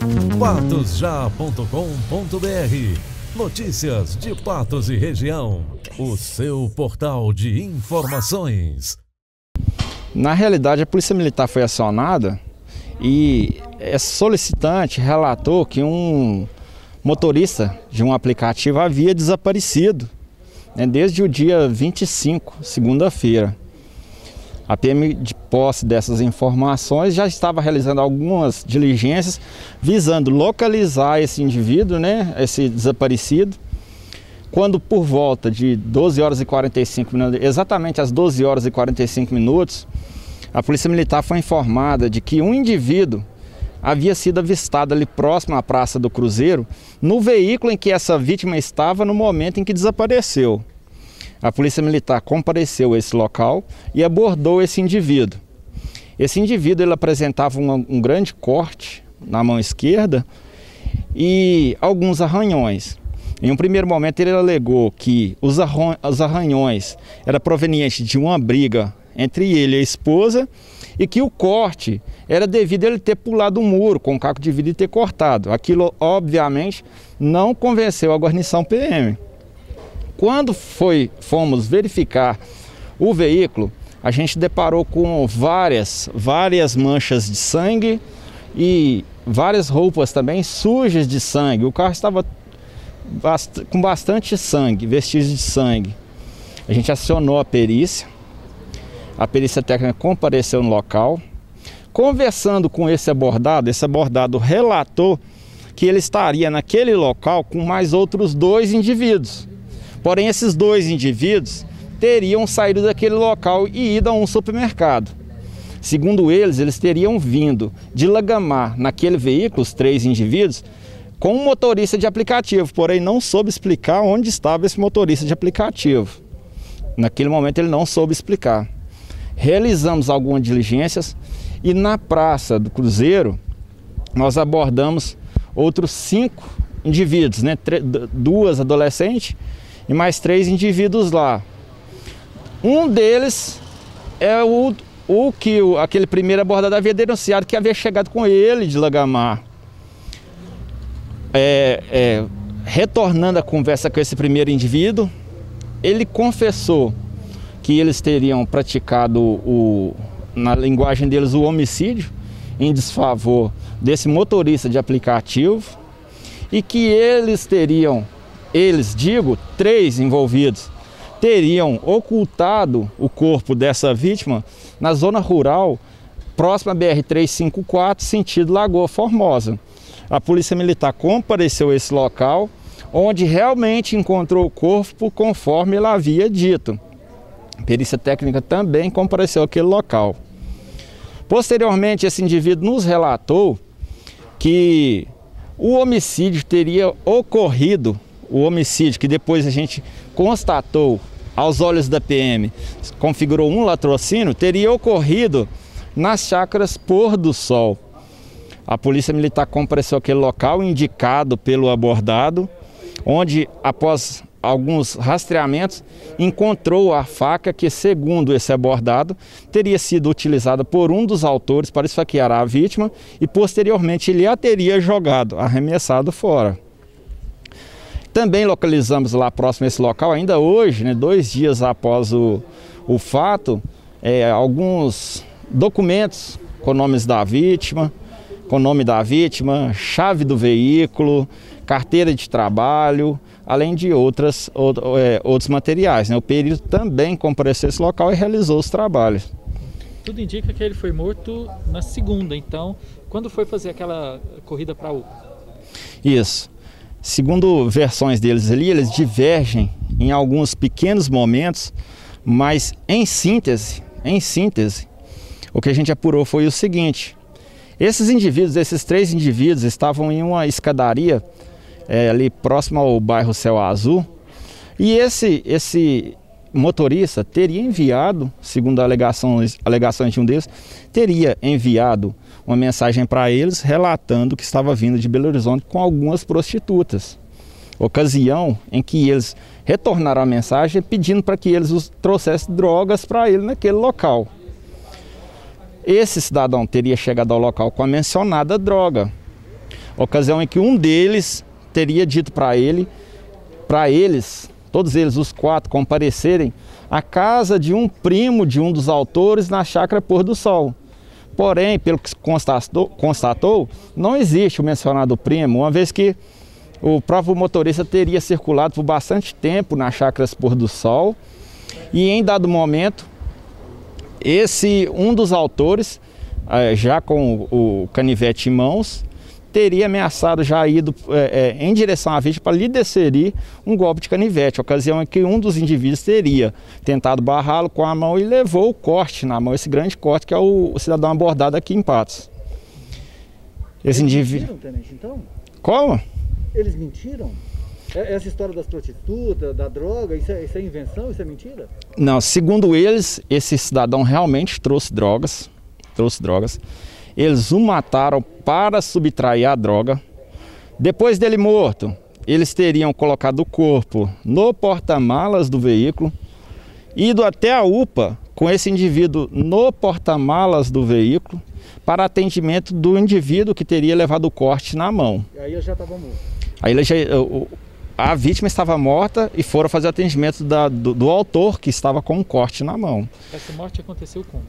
patosja.com.br. Notícias de Patos e região. O seu portal de informações. Na realidade, a Polícia Militar foi acionada e esse solicitante relatou que um motorista de um aplicativo havia desaparecido, desde o dia 25, segunda-feira. A PM, de posse dessas informações, já estava realizando algumas diligências visando localizar esse indivíduo, esse desaparecido, quando por volta de 12 horas e 45 minutos, exatamente às 12 horas e 45 minutos, a Polícia Militar foi informada de que um indivíduo havia sido avistado ali próximo à Praça do Cruzeiro, no veículo em que essa vítima estava no momento em que desapareceu. A Polícia Militar compareceu a esse local e abordou esse indivíduo. Esse indivíduo ele apresentava um grande corte na mão esquerda e alguns arranhões. Em um primeiro momento ele alegou que os arranhões eram provenientes de uma briga entre ele e a esposa e que o corte era devido a ele ter pulado um muro com um caco de vidro e ter cortado. Aquilo, obviamente, não convenceu a guarnição PM. Quando fomos verificar o veículo, a gente deparou com várias manchas de sangue e várias roupas também sujas de sangue. O carro estava com bastante sangue, vestígios de sangue. A gente acionou a perícia técnica compareceu no local. Conversando com esse abordado relatou que ele estaria naquele local com mais outros 2 indivíduos. Porém, esses 2 indivíduos teriam saído daquele local e ido a um supermercado. Segundo eles teriam vindo de Lagamar naquele veículo, os 3 indivíduos, com um motorista de aplicativo, porém não soube explicar onde estava esse motorista de aplicativo. Naquele momento ele não soube explicar. Realizamos algumas diligências e na Praça do Cruzeiro nós abordamos outros 5 indivíduos, 2 adolescentes e mais 3 indivíduos lá. Um deles é o que aquele primeiro abordado havia denunciado que havia chegado com ele de Lagamar. Retornando a conversa com esse primeiro indivíduo, ele confessou que eles teriam praticado, na linguagem deles, o homicídio em desfavor desse motorista de aplicativo e que eles 3 envolvidos, teriam ocultado o corpo dessa vítima na zona rural, próxima à BR-354, sentido Lagoa Formosa. A Polícia Militar compareceu a esse local, onde realmente encontrou o corpo conforme ele havia dito. A perícia técnica também compareceu àquele local. Posteriormente, esse indivíduo nos relatou que o homicídio teria ocorrido, que depois a gente constatou aos olhos da PM, configurou um latrocínio, teria ocorrido nas chácaras Pôr do Sol. A Polícia Militar compareceu àquele local, indicado pelo abordado, onde, após alguns rastreamentos, encontrou a faca que, segundo esse abordado, teria sido utilizada por um dos autores para esfaquear a vítima e, posteriormente, ele a teria jogado, arremessado fora. Também localizamos lá próximo a esse local, ainda hoje, 2 dias após o fato, alguns documentos com nomes da vítima, com o nome da vítima, chave do veículo, carteira de trabalho, além de outros materiais. O perito também compareceu a esse local e realizou os trabalhos. Tudo indica que ele foi morto na segunda, então, quando foi fazer aquela corrida para U? Isso. Segundo versões deles ali, eles divergem em alguns pequenos momentos, mas em síntese, o que a gente apurou foi o seguinte: esses 3 indivíduos estavam em uma escadaria ali próximo ao bairro Céu Azul, e esse motorista teria enviado, segundo alegações de um deles, teria enviado uma mensagem para eles relatando que estava vindo de Belo Horizonte com algumas prostitutas. Ocasião em que eles retornaram a mensagem pedindo para que eles trouxessem drogas para ele naquele local. Esse cidadão teria chegado ao local com a mencionada droga. ocasião em que um deles teria dito para eles, todos eles, os 4, comparecerem à casa de um primo de um dos autores na chácara Pôr do Sol. Porém, pelo que constatou, não existe o mencionado primo, uma vez que o próprio motorista teria circulado por bastante tempo nas chácaras Pôr do Sol e em dado momento, um dos autores, já com o canivete em mãos, teria ameaçado já ido em direção à vítima para lhe desferir um golpe de canivete, ocasião em que um dos indivíduos teria tentado barrá-lo com a mão e levou o corte na mão, esse grande corte que é o cidadão abordado aqui em Patos. Esse indivíduo... Mentiram, tenente, então? Como? Eles mentiram? Essa história das prostitutas, da droga, isso é invenção, isso é mentira? Não, segundo eles, esse cidadão realmente trouxe drogas. Eles o mataram para subtrair a droga. Depois dele morto, eles teriam colocado o corpo no porta-malas do veículo, ido até a UPA com esse indivíduo no porta-malas do veículo para atendimento do indivíduo que teria levado o corte na mão. E aí ele já estava morto? Aí a vítima estava morta e foram fazer atendimento do autor que estava com um corte na mão. Essa morte aconteceu como?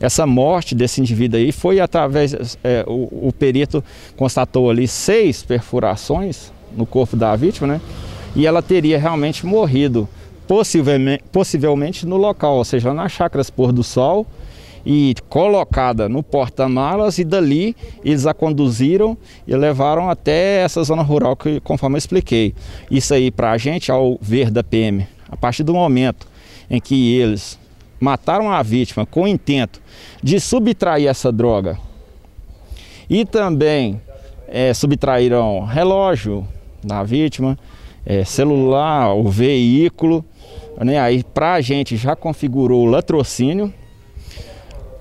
Essa morte desse indivíduo aí foi através, o perito constatou ali 6 perfurações no corpo da vítima, né? E ela teria realmente morrido, possivelmente no local, ou seja, nas chácaras Pôr do Sol, e colocada no porta-malas, e dali eles a conduziram e levaram até essa zona rural que, conforme eu expliquei. Isso aí para a gente, ao ver da PM, a partir do momento em que eles mataram a vítima com o intento de subtrair essa droga e também subtraíram relógio da vítima, celular, o veículo, né? Aí para a gente já configurou o latrocínio,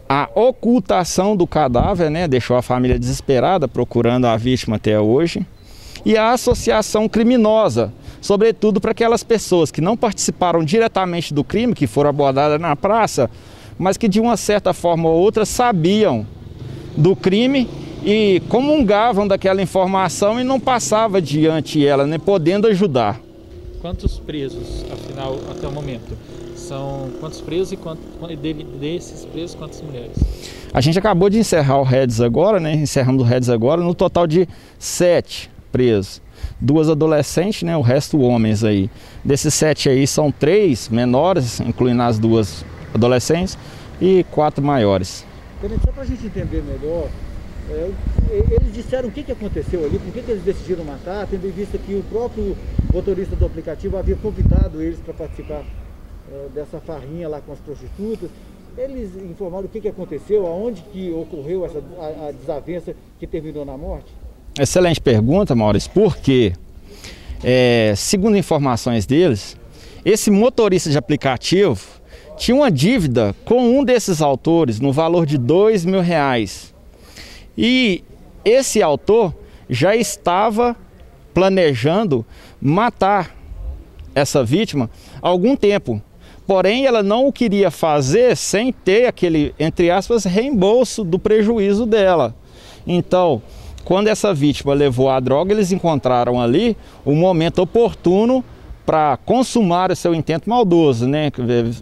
a ocultação do cadáver, né? Deixou a família desesperada procurando a vítima até hoje, e a associação criminosa, sobretudo para aquelas pessoas que não participaram diretamente do crime, que foram abordadas na praça, mas que de uma certa forma ou outra sabiam do crime e comungavam daquela informação e não passavam diante ela, né, podendo ajudar. Quantos presos, afinal, até o momento? São quantos presos e desses presos, quantas mulheres? A gente acabou de encerrar o REDS agora, né? Encerramos o REDS agora, no total de 7 presos. 2 adolescentes, né? O resto homens aí. Desses 7 aí são 3 menores, incluindo as 2 adolescentes, e 4 maiores. Tenente, só para a gente entender melhor, eles disseram o que aconteceu ali, por que eles decidiram matar, tendo em vista que o próprio motorista do aplicativo havia convidado eles para participar dessa farrinha lá com as prostitutas. Eles informaram o que aconteceu, aonde que ocorreu a desavença que terminou na morte? Excelente pergunta, Maurício, porque, segundo informações deles, esse motorista de aplicativo tinha uma dívida com um desses autores no valor de R$2.000. E esse autor já estava planejando matar essa vítima há algum tempo. Porém, ela não o queria fazer sem ter aquele, entre aspas, reembolso do prejuízo dela. Então, quando essa vítima levou a droga, eles encontraram ali o momento oportuno para consumar o seu intento maldoso, né?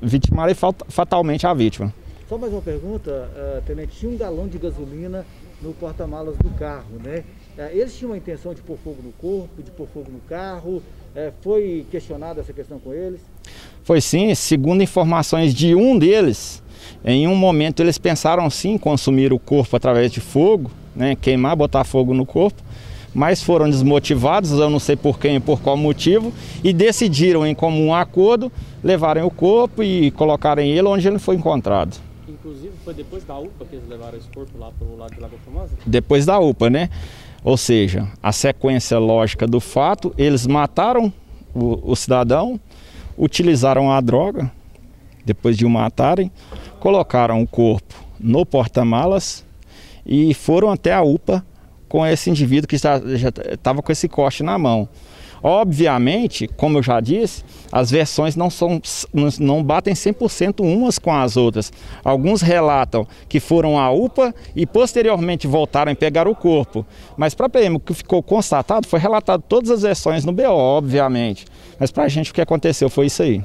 Vitimar fatalmente a vítima. Só mais uma pergunta, tenente, tinha um galão de gasolina no porta-malas do carro, né? Eles tinham a intenção de pôr fogo no corpo, de pôr fogo no carro? Foi questionada essa questão com eles? Foi sim, segundo informações de um deles, em um momento eles pensaram sim em consumir o corpo através de fogo, né? Queimar, botar fogo no corpo, mas foram desmotivados, eu não sei por quem e por qual motivo, e decidiram em comum acordo levarem o corpo e colocarem ele onde ele foi encontrado. Inclusive foi depois da UPA que eles levaram esse corpo lá para o lado de Lagoa Formosa? Depois da UPA, né? Ou seja, a sequência lógica do fato, eles mataram o cidadão, utilizaram a droga, depois de o matarem, colocaram o corpo no porta-malas e foram até a UPA com esse indivíduo que já estava com esse corte na mão. Obviamente, como eu já disse, as versões não batem 100% umas com as outras. Alguns relatam que foram à UPA e posteriormente voltaram e pegaram o corpo. Mas para a PM, o que ficou constatado foi relatado todas as versões no BO, obviamente. Mas para a gente o que aconteceu foi isso aí.